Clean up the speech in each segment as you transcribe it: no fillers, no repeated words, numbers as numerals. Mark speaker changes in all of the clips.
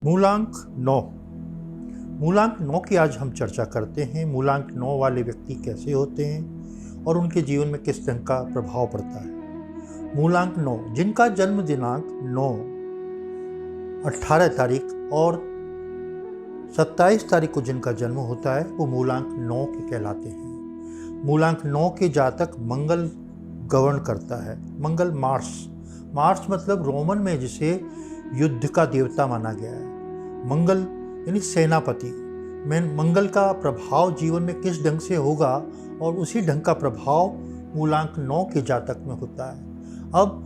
Speaker 1: मूलांक 9। मूलांक 9 की आज हम चर्चा करते हैं। मूलांक 9 वाले व्यक्ति कैसे होते हैं और उनके जीवन में किस ढंग का प्रभाव पड़ता है। मूलांक 9 जिनका जन्म दिनांक 9, 18 तारीख और 27 तारीख को जिनका जन्म होता है वो मूलांक 9 के कहलाते हैं। मूलांक 9 के जातक मंगल गवर्न करता है। मंगल मार्स मतलब रोमन में जिसे युद्ध का देवता माना गया है। मंगल यानी सेनापति में मंगल का प्रभाव जीवन में किस ढंग से होगा और उसी ढंग का प्रभाव मूलांक 9 के जातक में होता है। अब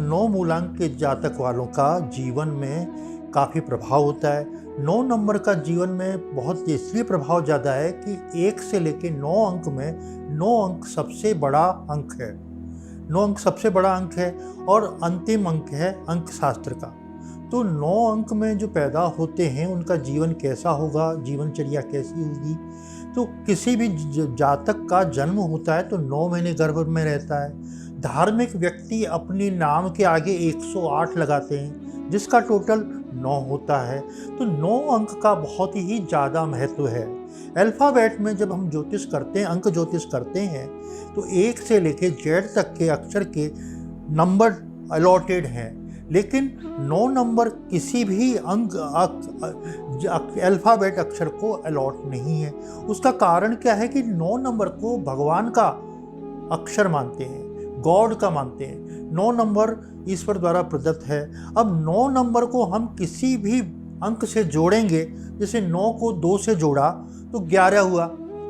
Speaker 1: 9 मूलांक के जातक वालों का जीवन में काफ़ी प्रभाव होता है। 9 नंबर का जीवन में बहुत इसलिए प्रभाव ज़्यादा है कि 1 से लेकर 9 अंक में 9 अंक सबसे बड़ा अंक है। 9 अंक सबसे बड़ा अंक है और अंतिम अंक है अंक शास्त्र का। तो 9 अंक में जो पैदा होते हैं उनका जीवन कैसा होगा, जीवनचर्या कैसी होगी। तो किसी भी जातक का जन्म होता है तो 9 महीने गर्भ में रहता है। धार्मिक व्यक्ति अपने नाम के आगे 108 लगाते हैं जिसका टोटल 9 होता है। तो 9 अंक का बहुत ही ज़्यादा महत्व है। अल्फ़ाबेट में जब हम ज्योतिष करते हैं, अंक ज्योतिष करते हैं, तो 1 से लेकर Z तक के अक्षर के नंबर अलॉटेड हैं, लेकिन 9 नंबर किसी भी अंक अल्फ़ाबेट अक्षर को अलॉट नहीं है। उसका कारण क्या है कि 9 नंबर को भगवान का अक्षर मानते हैं, गॉड का मानते हैं। 9 नंबर ईश्वर द्वारा प्रदत्त है। अब 9 नंबर को हम किसी भी अंक से जोड़ेंगे, जैसे 9 को 2 से जोड़ा तो 11 हुआ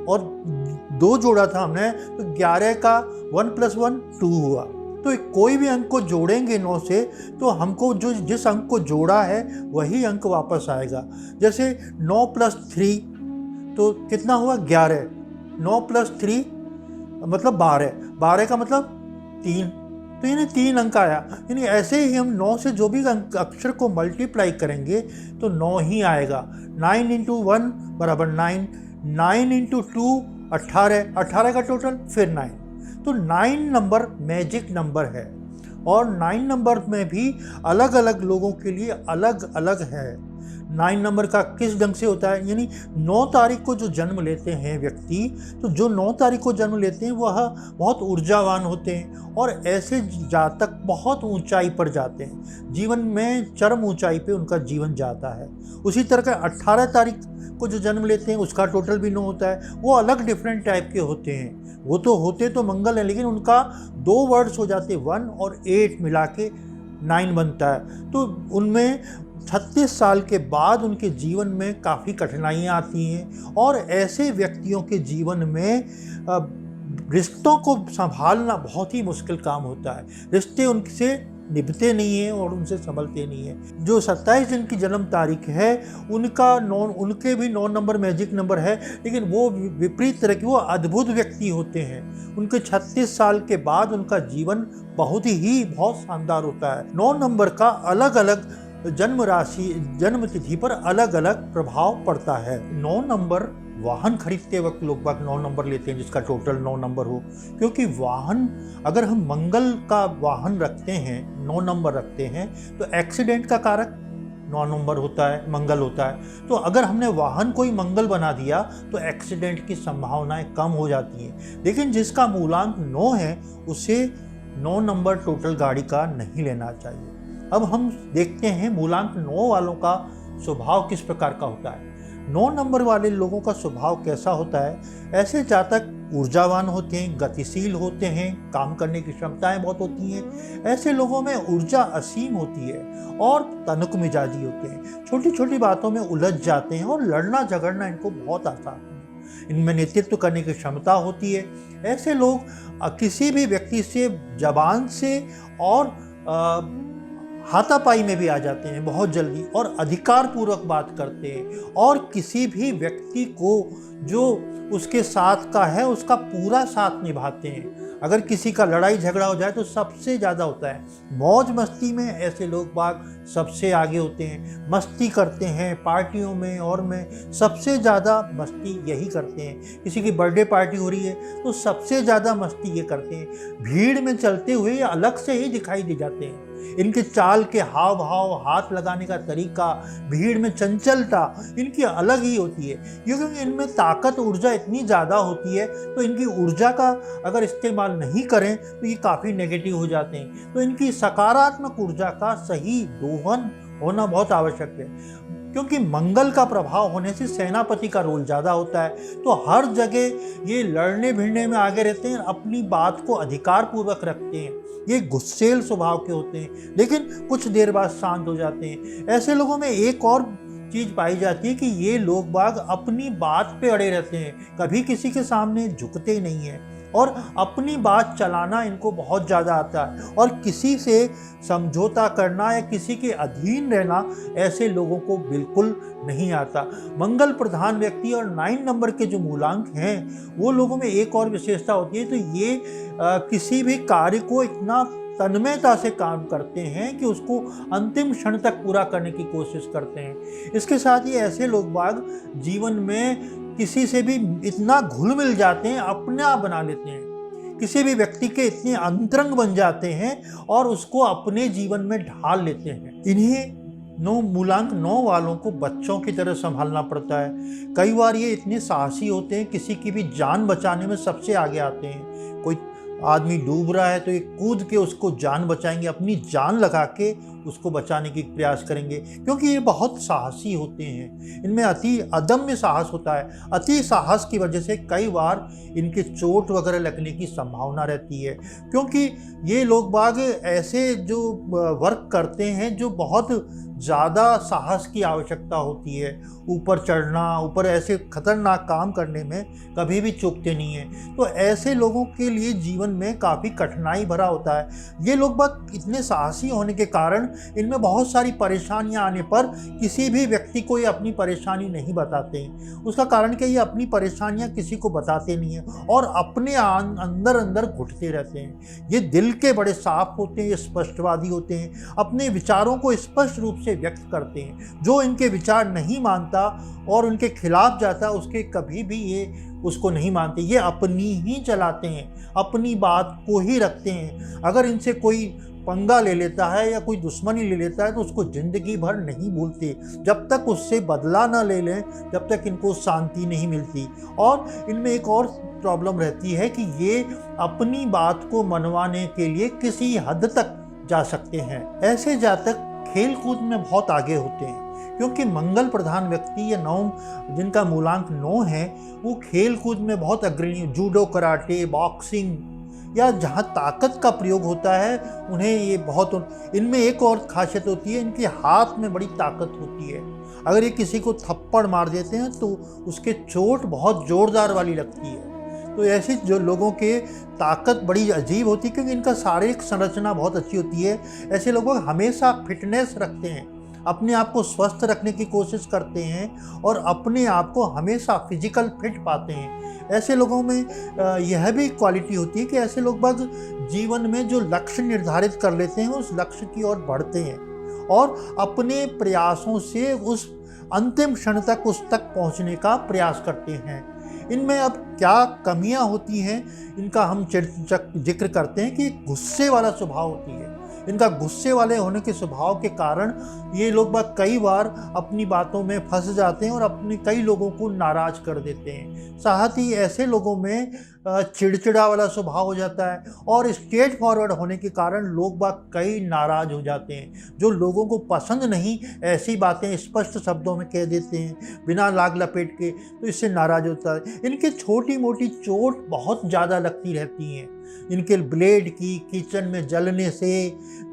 Speaker 1: और 2 जोड़ा था हमने तो 11 का 1 + 1 2 हुआ। तो कोई भी अंक को जोड़ेंगे 9 से तो हमको जिस अंक को जोड़ा है वही अंक वापस आएगा। जैसे 9 + 3 तो कितना हुआ 11। 9 + 3 मतलब 12। 12 का मतलब 3, तो यानी 3 अंक आया। यानी ऐसे ही हम 9 से जो भी अक्षर को मल्टीप्लाई करेंगे तो 9 ही आएगा। 9 × 1 = 9, 9 × 2 18, 18 का टोटल फिर 9। तो 9 नंबर मैजिक नंबर है और 9 नंबर में भी अलग अलग लोगों के लिए अलग अलग है। 9 नंबर का किस ढंग से होता है, यानी 9 तारीख को जो जन्म लेते हैं व्यक्ति, तो जो 9 तारीख को जन्म लेते हैं वह बहुत ऊर्जावान होते हैं और ऐसे जातक बहुत ऊंचाई पर जाते हैं। जीवन में चरम ऊंचाई पे उनका जीवन जाता है। उसी तरह का 18 तारीख को जो जन्म लेते हैं उसका टोटल भी 9 होता है। वो अलग डिफरेंट टाइप के होते हैं। वो तो होते तो मंगल है, लेकिन उनका 2 वर्ड्स हो जाते 1 और 8 मिला के 9 बनता है। तो उनमें 36 साल के बाद उनके जीवन में काफ़ी कठिनाइयाँ आती हैं और ऐसे व्यक्तियों के जीवन में रिश्तों को संभालना बहुत ही मुश्किल काम होता है। रिश्ते उनसे निभते नहीं हैं और उनसे संभलते नहीं हैं। जो 27 जिनकी जन्म तारीख है उनके भी 9 नंबर मैजिक नंबर है, लेकिन वो विपरीत तरह के, वो अद्भुत व्यक्ति होते हैं। उनके 36 साल के बाद उनका जीवन बहुत शानदार होता है। 9 नंबर का अलग अलग जन्म तिथि पर अलग अलग प्रभाव पड़ता है। 9 नंबर वाहन खरीदते वक्त लोग 9 नंबर लेते हैं जिसका टोटल 9 नंबर हो, क्योंकि वाहन अगर हम मंगल का वाहन रखते हैं, 9 नंबर रखते हैं, तो एक्सीडेंट का कारक 9 नंबर होता है, मंगल होता है। तो अगर हमने वाहन कोई मंगल बना दिया तो एक्सीडेंट की संभावनाएं कम हो जाती हैं। लेकिन जिसका मूलांक 9 है उसे 9 नंबर टोटल गाड़ी का नहीं लेना चाहिए। अब हम देखते हैं मूलांक 9 वालों का स्वभाव किस प्रकार का होता है। 9 नंबर वाले लोगों का स्वभाव कैसा होता है। ऐसे जातक ऊर्जावान होते हैं, गतिशील होते हैं, काम करने की क्षमताएं बहुत होती हैं। ऐसे लोगों में ऊर्जा असीम होती है और तनुक मिजाजी होते हैं। छोटी छोटी बातों में उलझ जाते हैं और लड़ना झगड़ना इनको बहुत आसान है। इनमें नेतृत्व करने की क्षमता होती है। ऐसे लोग किसी भी व्यक्ति से जबान से और हाथापाई में भी आ जाते हैं बहुत जल्दी और अधिकार पूर्वक बात करते हैं और किसी भी व्यक्ति को जो उसके साथ का है उसका पूरा साथ निभाते हैं। अगर किसी का लड़ाई झगड़ा हो जाए तो सबसे ज़्यादा होता है। मौज मस्ती में ऐसे लोग बाग सबसे आगे होते हैं, मस्ती करते हैं पार्टियों में और में सबसे ज़्यादा मस्ती यही करते हैं। किसी की बर्थडे पार्टी हो रही है तो सबसे ज़्यादा मस्ती ये करते हैं। भीड़ में चलते हुए अलग से ही दिखाई दे जाते हैं। इनके चाल के हाव भाव, हाथ लगाने का तरीका, भीड़ में चंचलता इनकी अलग ही होती है, क्योंकि इनमें ताकत, ऊर्जा इतनी ज़्यादा होती है। तो इनकी ऊर्जा का अगर इस्तेमाल नहीं करें तो ये काफ़ी नेगेटिव हो जाते हैं। तो इनकी सकारात्मक ऊर्जा का सही दोहन होना बहुत आवश्यक है, क्योंकि मंगल का प्रभाव होने से सेनापति का रोल ज़्यादा होता है। तो हर जगह ये लड़ने भिड़ने में आगे रहते हैं, अपनी बात को अधिकार पूर्वक रखते हैं। ये गुस्सेल स्वभाव के होते हैं, लेकिन कुछ देर बाद शांत हो जाते हैं। ऐसे लोगों में एक और चीज़ पाई जाती है कि ये लोग बाग अपनी बात पे अड़े रहते हैं, कभी किसी के सामने झुकते नहीं हैं और अपनी बात चलाना इनको बहुत ज़्यादा आता है। और किसी से समझौता करना या किसी के अधीन रहना ऐसे लोगों को बिल्कुल नहीं आता। मंगल प्रधान व्यक्ति और 9 नंबर के जो मूलांक हैं वो लोगों में एक और विशेषता होती है। तो ये किसी भी कार्य को इतना तन्मयता से काम करते हैं कि उसको अंतिम क्षण तक पूरा करने की कोशिश करते हैं। इसके साथ ही ऐसे लोग बाग जीवन में किसी से भी इतना घुल मिल जाते हैं, अपना बना लेते हैं, किसी भी व्यक्ति के इतने अंतरंग बन जाते हैं और उसको अपने जीवन में ढाल लेते हैं। इन्हें मूलांक 9 वालों को बच्चों की तरह संभालना पड़ता है। कई बार ये इतने साहसी होते हैं, किसी की भी जान बचाने में सबसे आगे आते हैं। कोई आदमी डूब रहा है तो ये कूद के उसको जान बचाएंगे, अपनी जान लगा के उसको बचाने की प्रयास करेंगे, क्योंकि ये बहुत साहसी होते हैं। इनमें अति अदम्य साहस होता है। अति साहस की वजह से कई बार इनके चोट वगैरह लगने की संभावना रहती है, क्योंकि ये लोग बाग ऐसे जो वर्क करते हैं जो बहुत ज़्यादा साहस की आवश्यकता होती है। ऊपर चढ़ना, ऊपर ऐसे खतरनाक काम करने में कभी भी चूकते नहीं हैं। तो ऐसे लोगों के लिए जीवन में काफ़ी कठिनाई भरा होता है। ये लोग बाग इतने साहसी होने के कारण इनमें बहुत सारी परेशानियां आने पर किसी भी व्यक्ति को ये अपनी परेशानी नहीं बताते हैं। उसका कारण क्या, ये अपनी परेशानियां किसी को बताते नहीं हैं और अपने अंदर अंदर घुटते रहते हैं। ये दिल के बड़े साफ होते हैं, ये स्पष्टवादी होते हैं, अपने विचारों को स्पष्ट रूप से व्यक्त करते हैं। जो इनके विचार नहीं मानता और उनके खिलाफ जाता, उसके कभी भी ये उसको नहीं मानते। ये अपनी ही चलाते हैं, अपनी बात को ही रखते हैं। अगर इनसे कोई पंगा ले लेता है या कोई दुश्मनी ले लेता है तो उसको जिंदगी भर नहीं भूलते, जब तक उससे बदला ना ले लें जब तक इनको शांति नहीं मिलती। और इनमें एक और प्रॉब्लम रहती है कि ये अपनी बात को मनवाने के लिए किसी हद तक जा सकते हैं। ऐसे जातक खेल कूद में बहुत आगे होते हैं, क्योंकि मंगल प्रधान व्यक्ति या 9 जिनका मूलांक 9 है वो खेल कूद में बहुत अग्रणी, जूडो, कराटे, बॉक्सिंग या जहाँ ताकत का प्रयोग होता है उन्हें ये बहुत। इनमें एक और खासियत होती है, इनके हाथ में बड़ी ताकत होती है। अगर ये किसी को थप्पड़ मार देते हैं तो उसके चोट बहुत ज़ोरदार वाली लगती है। तो ऐसे जो लोगों के ताकत बड़ी अजीब होती है, क्योंकि इनका शारीरिक संरचना बहुत अच्छी होती है। ऐसे लोग हमेशा फिटनेस रखते हैं, अपने आप को स्वस्थ रखने की कोशिश करते हैं और अपने आप को हमेशा फिजिकल फिट पाते हैं। ऐसे लोगों में यह भी क्वालिटी होती है कि ऐसे लोग बाग जीवन में जो लक्ष्य निर्धारित कर लेते हैं उस लक्ष्य की ओर बढ़ते हैं और अपने प्रयासों से उस अंतिम क्षण तक उस तक पहुंचने का प्रयास करते हैं। इनमें अब क्या कमियां होती हैं इनका हम जिक्र करते हैं कि गुस्से वाला स्वभाव होती है। इनका गुस्से वाले होने के स्वभाव के कारण ये लोग बाग कई बार अपनी बातों में फंस जाते हैं और अपने कई लोगों को नाराज कर देते हैं। साथ ही ऐसे लोगों में चिड़चिड़ा वाला स्वभाव हो जाता है और स्ट्रेट फॉरवर्ड होने के कारण लोग बाग कई नाराज हो जाते हैं। जो लोगों को पसंद नहीं ऐसी बातें स्पष्ट शब्दों में कह देते हैं बिना लाग लपेट के, तो इससे नाराज होता है। इनके छोटी मोटी चोट बहुत ज़्यादा लगती रहती हैं। इनके ब्लेड की किचन में जलने से,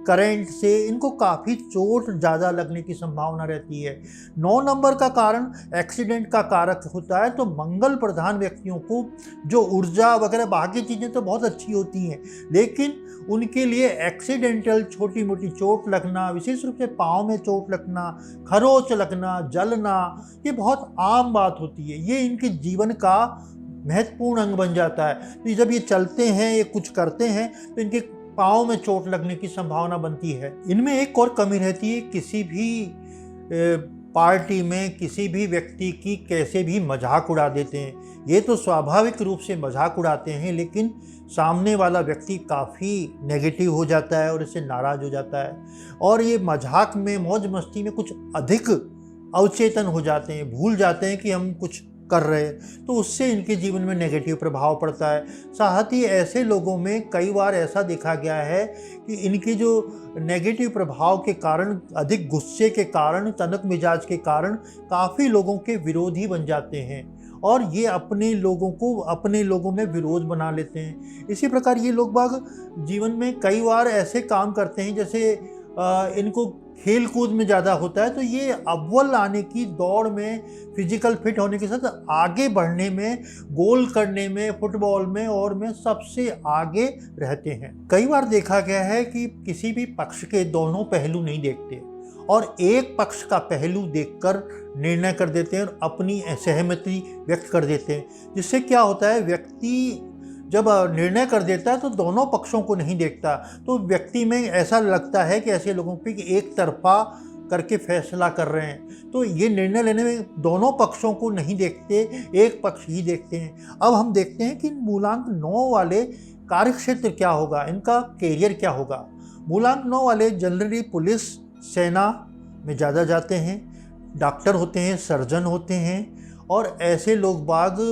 Speaker 1: करंट से इनको काफ़ी चोट ज़्यादा लगने की संभावना रहती है। 9 नंबर का कारण एक्सीडेंट का कारक होता है। तो मंगल प्रधान व्यक्तियों को जो ऊर्जा वगैरह बाकी चीज़ें तो बहुत अच्छी होती हैं, लेकिन उनके लिए एक्सीडेंटल छोटी मोटी चोट लगना, विशेष रूप से पाँव में चोट लगना, खरोच लगना, जलना, ये बहुत आम बात होती है। ये इनके जीवन का महत्वपूर्ण अंग बन जाता है। तो जब ये चलते हैं, ये कुछ करते हैं तो इनके पाँव में चोट लगने की संभावना बनती है। इनमें एक और कमी रहती है, किसी भी पार्टी में किसी भी व्यक्ति की कैसे भी मजाक उड़ा देते हैं। ये तो स्वाभाविक रूप से मजाक उड़ाते हैं, लेकिन सामने वाला व्यक्ति काफ़ी नेगेटिव हो जाता है और इससे नाराज़ हो जाता है, और ये मजाक में, मौज मस्ती में कुछ अधिक अवचेतन हो जाते हैं, भूल जाते हैं कि हम कुछ कर रहे हैं, तो उससे इनके जीवन में नेगेटिव प्रभाव पड़ता है। साथ ही ऐसे लोगों में कई बार ऐसा देखा गया है कि इनके जो नेगेटिव प्रभाव के कारण, अधिक गुस्से के कारण, तनक मिजाज के कारण काफ़ी लोगों के विरोधी बन जाते हैं और ये अपने लोगों में विरोध बना लेते हैं। इसी प्रकार ये लोग बाग जीवन में कई बार ऐसे काम करते हैं, जैसे इनको खेल कूद में ज़्यादा होता है, तो ये अव्वल आने की दौड़ में, फिजिकल फिट होने के साथ आगे बढ़ने में, गोल करने में, फुटबॉल में और में सबसे आगे रहते हैं। कई बार देखा गया है कि किसी भी पक्ष के दोनों पहलू नहीं देखते और एक पक्ष का पहलू देखकर निर्णय कर देते हैं और अपनी असहमति व्यक्त कर देते हैं, जिससे क्या होता है, व्यक्ति जब निर्णय कर देता है तो दोनों पक्षों को नहीं देखता, तो व्यक्ति में ऐसा लगता है कि ऐसे लोगों पे कि एक तरफा करके फैसला कर रहे हैं, तो ये निर्णय लेने में दोनों पक्षों को नहीं देखते, एक पक्ष ही देखते हैं। अब हम देखते हैं कि मूलांक 9 वाले कार्यक्षेत्र क्या होगा, इनका कैरियर क्या होगा। मूलांक 9 वाले जनरली पुलिस, सेना में ज़्यादा जाते हैं, डॉक्टर होते हैं, सर्जन होते हैं, और ऐसे लोग बाग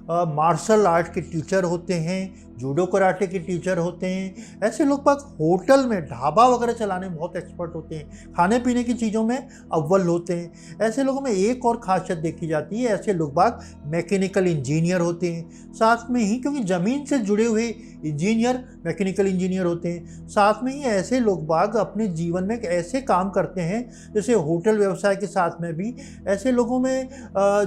Speaker 1: मार्शल आर्ट के टीचर होते हैं, जूडो कराटे के टीचर होते हैं। ऐसे लोग बाग होटल में, ढाबा वगैरह चलाने में बहुत एक्सपर्ट होते हैं, खाने पीने की चीज़ों में अव्वल होते हैं। ऐसे लोगों में एक और खासियत देखी जाती है, ऐसे लोग बाग मैकेनिकल इंजीनियर होते हैं, साथ में ही, क्योंकि ज़मीन से जुड़े हुए इंजीनियर मैकेनिकल इंजीनियर होते हैं। साथ में ही ऐसे लोग बाग अपने जीवन में ऐसे काम करते हैं, जैसे होटल व्यवसाय के साथ में भी ऐसे लोगों में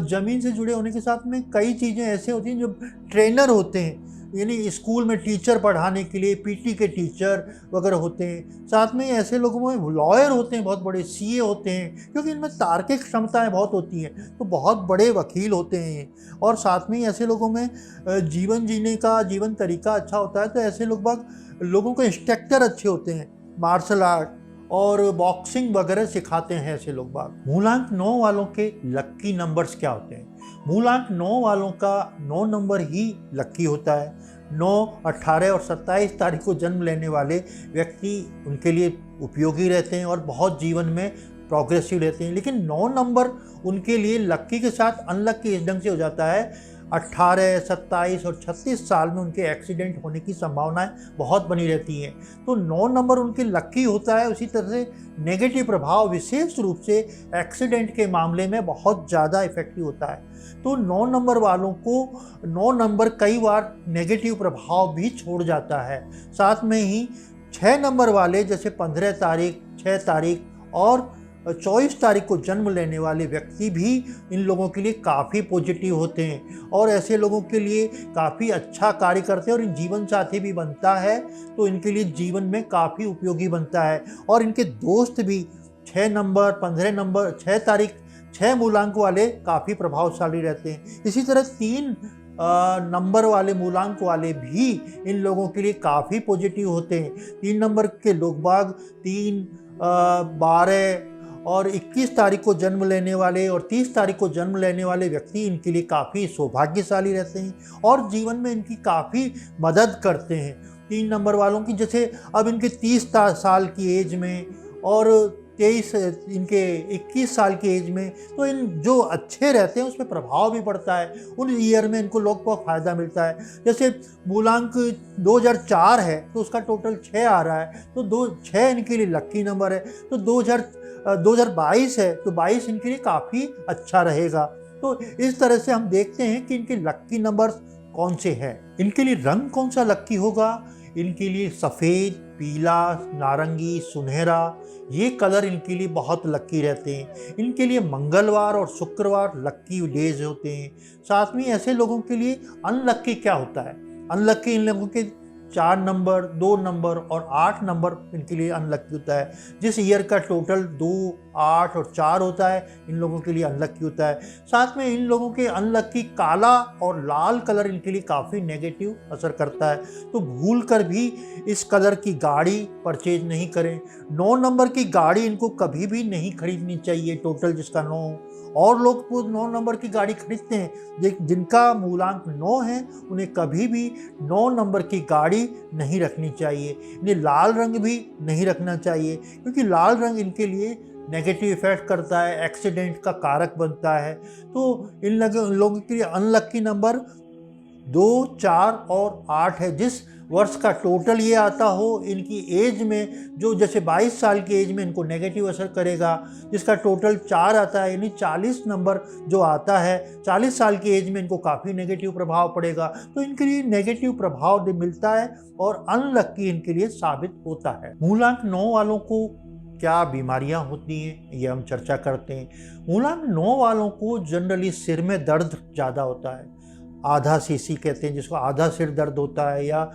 Speaker 1: ज़मीन से जुड़े होने के साथ में कई चीज़ें ऐसे होती हैं, जो ट्रेनर होते हैं, यानी स्कूल में टीचर पढ़ाने के लिए पीटी के टीचर वगैरह होते हैं। साथ में ऐसे लोगों में लॉयर होते हैं, बहुत बड़े सीए होते हैं, क्योंकि इनमें तार्किक क्षमताएं बहुत होती हैं, तो बहुत बड़े वकील होते हैं। और साथ में ही ऐसे लोगों में जीवन जीने का जीवन तरीका अच्छा होता है, तो ऐसे लोगों के इंस्ट्रक्टर अच्छे होते हैं, मार्शल आर्ट और बॉक्सिंग वगैरह सिखाते हैं ऐसे लोग बाग। मूलांक 9 वालों के लक्की नंबर्स क्या होते हैं? मूलांक 9 वालों का 9 नंबर ही लक्की होता है। 9, 18 और 27 तारीख को जन्म लेने वाले व्यक्ति उनके लिए उपयोगी रहते हैं और बहुत जीवन में प्रोग्रेसिव रहते हैं। लेकिन 9 नंबर उनके लिए लक्की के साथ अनलक्की इस ढंग से हो जाता है, 18, 27 और 36 साल में उनके एक्सीडेंट होने की संभावनाएं बहुत बनी रहती हैं। तो 9 नंबर उनके लक्की होता है। उसी तरह से नेगेटिव प्रभाव विशेष रूप से एक्सीडेंट के मामले में बहुत ज़्यादा इफेक्टिव होता है। तो 9 नंबर वालों को 9 नंबर कई बार नेगेटिव प्रभाव भी छोड़ जाता है। साथ में ही 6 नंबर वाले, जैसे 15 तारीख, 6 तारीख और 24 तारीख को जन्म लेने वाले व्यक्ति भी इन लोगों के लिए काफ़ी पॉजिटिव होते हैं और ऐसे लोगों के लिए काफ़ी अच्छा कार्य करते हैं और इन जीवन साथी भी बनता है, तो इनके लिए जीवन में काफ़ी उपयोगी बनता है। और इनके दोस्त भी 6 नंबर, 15 नंबर, 6 तारीख, 6 मूलांक वाले काफ़ी प्रभावशाली रहते हैं। इसी तरह 3 नंबर वाले मूलांक वाले भी इन लोगों के लिए काफ़ी पॉजिटिव होते हैं। 3 नंबर के लोग बाग 3, 12 और 21 तारीख को जन्म लेने वाले और 30 तारीख को जन्म लेने वाले व्यक्ति इनके लिए काफ़ी सौभाग्यशाली रहते हैं और जीवन में इनकी काफ़ी मदद करते हैं। 3 नंबर वालों की, जैसे अब इनके 30 साल की एज में और 21 साल की एज में, तो इन जो अच्छे रहते हैं उसमें प्रभाव भी पड़ता है, उन ईयर में इनको लोग को फ़ायदा मिलता है। जैसे मूलांक 2004 है तो उसका टोटल 6 आ रहा है, तो 6 इनके लिए लक्की नंबर है। तो 2022 है तो 22 इनके लिए काफ़ी अच्छा रहेगा। तो इस तरह से हम देखते हैं कि इनके लक्की नंबर कौन से हैं। इनके लिए रंग कौन सा लक्की होगा? इनके लिए सफ़ेद, पीला, नारंगी, सुनहरा, ये कलर इनके लिए बहुत लक्की रहते हैं। इनके लिए मंगलवार और शुक्रवार लक्की डेज होते हैं। साथ में ऐसे लोगों के लिए अनलक्की क्या होता है? अनलक्की इन लोगों के 4 नंबर, 2 नंबर और 8 नंबर इनके लिए अनलकी होता है। जिस ईयर का टोटल 2, 8 और 4 होता है, इन लोगों के लिए अनलकी होता है। साथ में इन लोगों के अनलकी काला और लाल कलर इनके लिए काफ़ी नेगेटिव असर करता है, तो भूल कर भी इस कलर की गाड़ी परचेज नहीं करें। 9 नंबर की गाड़ी इनको कभी भी नहीं खरीदनी चाहिए, टोटल जिसका 9। और लोग तो 9 नंबर की गाड़ी खरीदते हैं, जिनका मूलांक 9 है उन्हें कभी भी 9 नंबर की गाड़ी नहीं रखनी चाहिए। इन्हें लाल रंग भी नहीं रखना चाहिए, क्योंकि लाल रंग इनके लिए नेगेटिव इफेक्ट करता है, एक्सीडेंट का कारक बनता है। तो इन लोगों के लिए अनलकी नंबर 2, 4 और 8 है। जिस वर्ष का टोटल ये आता हो, इनकी एज में जो जैसे 22 साल की एज में इनको नेगेटिव असर करेगा। जिसका टोटल 4 आता है, यानी 40 नंबर जो आता है, 40 साल की एज में इनको काफ़ी नेगेटिव प्रभाव पड़ेगा। तो इनके लिए नेगेटिव प्रभाव मिलता है और अनलकी इनके लिए साबित होता है। मूलांक 9 वालों को क्या बीमारियां होती हैं, ये हम चर्चा करते हैं। मूलांक 9 वालों को जनरली सिर में दर्द ज़्यादा होता है, आधा सीसी कहते हैं जिसको, आधा सिर दर्द होता है, या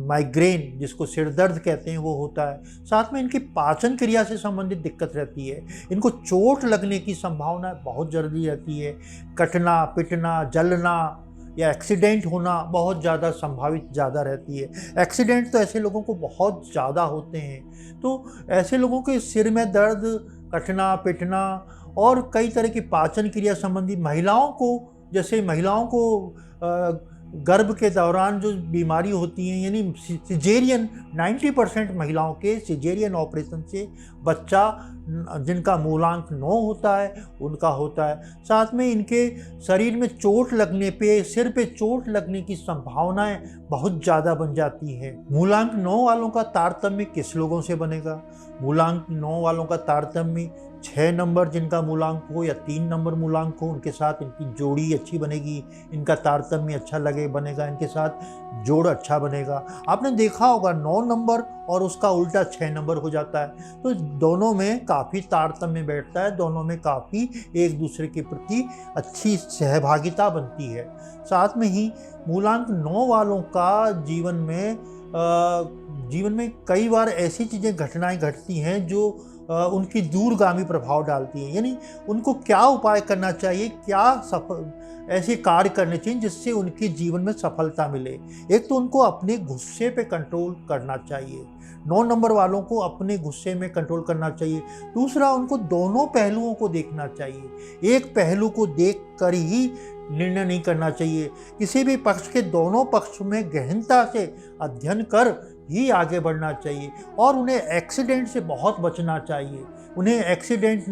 Speaker 1: माइग्रेन जिसको सिर दर्द कहते हैं वो होता है। साथ में इनकी पाचन क्रिया से संबंधित दिक्कत रहती है। इनको चोट लगने की संभावना बहुत जल्दी रहती है। कटना, पिटना, जलना या एक्सीडेंट होना बहुत ज़्यादा संभावित ज़्यादा रहती है। एक्सीडेंट तो ऐसे लोगों को बहुत ज़्यादा होते हैं। तो ऐसे लोगों के सिर में दर्द, कटना, पिटना और कई तरह की पाचन क्रिया संबंधी, महिलाओं को जैसे महिलाओं को गर्भ के दौरान जो बीमारी होती हैं, यानी सिजेरियन, 90% महिलाओं के सिजेरियन ऑपरेशन से बच्चा जिनका मूलांक 9 होता है उनका होता है। साथ में इनके शरीर में चोट लगने पे, सिर पे चोट लगने की संभावनाएं बहुत ज़्यादा बन जाती हैं। मूलांक 9 वालों का तारतम्य किस लोगों से बनेगा? मूलांक 9 वालों का तारतम्य 6 नंबर जिनका मूलांक हो या 3 नंबर मूलांक हो, उनके साथ इनकी जोड़ी अच्छी बनेगी, इनका तारतम्य अच्छा लगे बनेगा, इनके साथ जोड़ अच्छा बनेगा। आपने देखा होगा 9 नंबर और उसका उल्टा 6 नंबर हो जाता है, तो दोनों में काफ़ी तारतम्य बैठता है, दोनों में काफ़ी एक दूसरे के प्रति अच्छी सहभागिता बनती है। साथ में ही मूलांक 9 वालों का जीवन में कई बार ऐसी चीज़ें, घटनाएं घटती हैं जो उनकी दूरगामी प्रभाव डालती हैं। यानी उनको क्या उपाय करना चाहिए, क्या ऐसे कार्य करने चाहिए जिससे उनके जीवन में सफलता मिले। एक तो उनको अपने गुस्से पे कंट्रोल करना चाहिए, 9 नंबर वालों को अपने गुस्से में कंट्रोल करना चाहिए। दूसरा, उनको दोनों पहलुओं को देखना चाहिए, एक पहलू को देख कर ही निर्णय नहीं करना चाहिए। किसी भी पक्ष के दोनों पक्ष में गहनता से अध्ययन कर ही आगे बढ़ना चाहिए। और उन्हें एक्सीडेंट से बहुत बचना चाहिए। उन्हें एक्सीडेंट,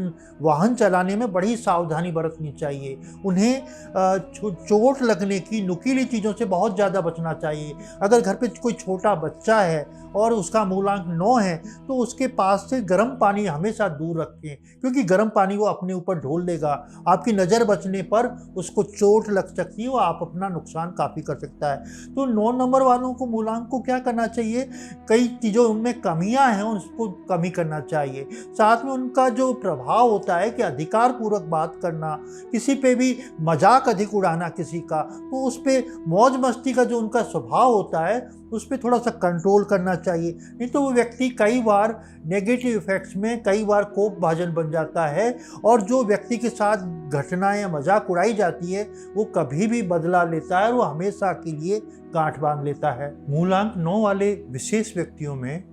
Speaker 1: वाहन चलाने में बड़ी सावधानी बरतनी चाहिए। उन्हें चोट लगने की, नुकीली चीज़ों से बहुत ज़्यादा बचना चाहिए। अगर घर पे कोई छोटा बच्चा है और उसका मूलांक 9 है तो उसके पास से गर्म पानी हमेशा दूर रखें, क्योंकि गर्म पानी वो अपने ऊपर ढोल लेगा। आपकी नज़र बचने पर उसको चोट लग सकती है, वो आप अपना नुकसान काफ़ी कर सकता है। तो 9 नंबर वालों को मूलांक को क्या करना चाहिए, कई चीज़ों उनमें कमियां हैं उसको कमी करना चाहिए। साथ में उनका जो प्रभाव होता है कि अधिकार पूर्वक बात करना, किसी पे भी मजाक अधिक उड़ाना किसी का, तो उस पर मौज मस्ती का जो उनका स्वभाव होता है उस पर थोड़ा सा कंट्रोल करना चाहिए। नहीं तो वो व्यक्ति कई बार नेगेटिव इफेक्ट्स में कई बार कोप भाजन बन जाता है, और जो व्यक्ति के साथ घटनाएं या मजाक उड़ाई जाती है वो कभी भी बदला लेता है और वो हमेशा के लिए गांठ बांध लेता है। मूलांक 9 वाले विशेष व्यक्तियों में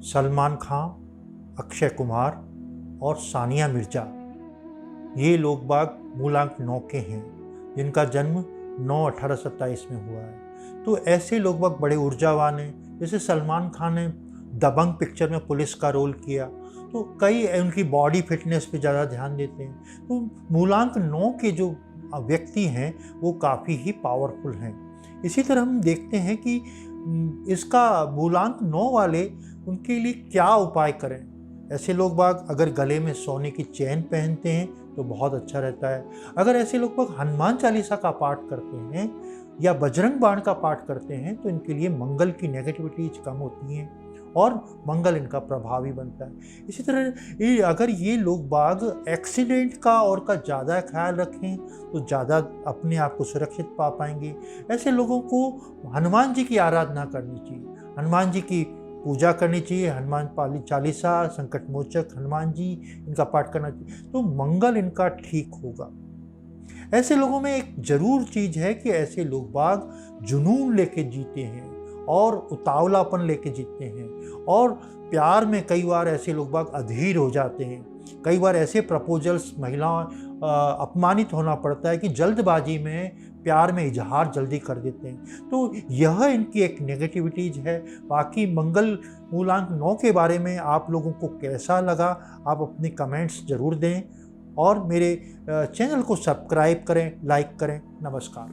Speaker 1: सलमान खान, अक्षय कुमार और सानिया मिर्जा, ये लोग बाग मूलांक 9 के हैं, जिनका जन्म 9/18/27 में हुआ है। तो ऐसे लोग बाग बड़े ऊर्जावान हैं। जैसे सलमान खान ने दबंग पिक्चर में पुलिस का रोल किया, तो कई उनकी बॉडी फिटनेस पे ज़्यादा ध्यान देते हैं। तो मूलांक 9 के जो व्यक्ति हैं वो काफ़ी ही पावरफुल हैं। इसी तरह हम देखते हैं कि इसका मूलांक 9 वाले, उनके लिए क्या उपाय करें। ऐसे लोग बाग अगर गले में सोने की चेन पहनते हैं तो बहुत अच्छा रहता है। अगर ऐसे लोग बाग हनुमान चालीसा का पाठ करते हैं या बजरंग बाण का पाठ करते हैं तो इनके लिए मंगल की नेगेटिविटीज कम होती हैं और मंगल इनका प्रभावी बनता है। इसी तरह अगर ये लोग बाग एक्सीडेंट का और का ज़्यादा ख्याल रखें तो ज़्यादा अपने आप को सुरक्षित पा पाएंगे। ऐसे लोगों को हनुमान जी की आराधना करनी चाहिए। हनुमान जी की पूजा करनी चाहिए, हनुमान पाली चालीसा, संकट मोचक हनुमान जी, इनका पाठ करना चाहिए, तो मंगल इनका ठीक होगा। ऐसे लोगों में एक जरूर चीज है कि ऐसे लोग बाग जुनून लेके जीते हैं और उतावलापन लेके जीते हैं, और प्यार में कई बार ऐसे लोग बाग अधीर हो जाते हैं। कई बार ऐसे प्रपोजल्स महिलाओं अपमानित होना पड़ता है कि जल्दबाजी में प्यार में इजहार जल्दी कर देते हैं, तो यह इनकी एक नेगेटिविटीज है। बाकी मंगल मूलांक 9 के बारे में आप लोगों को कैसा लगा, आप अपने कमेंट्स जरूर दें, और मेरे चैनल को सब्सक्राइब करें, लाइक करें। नमस्कार।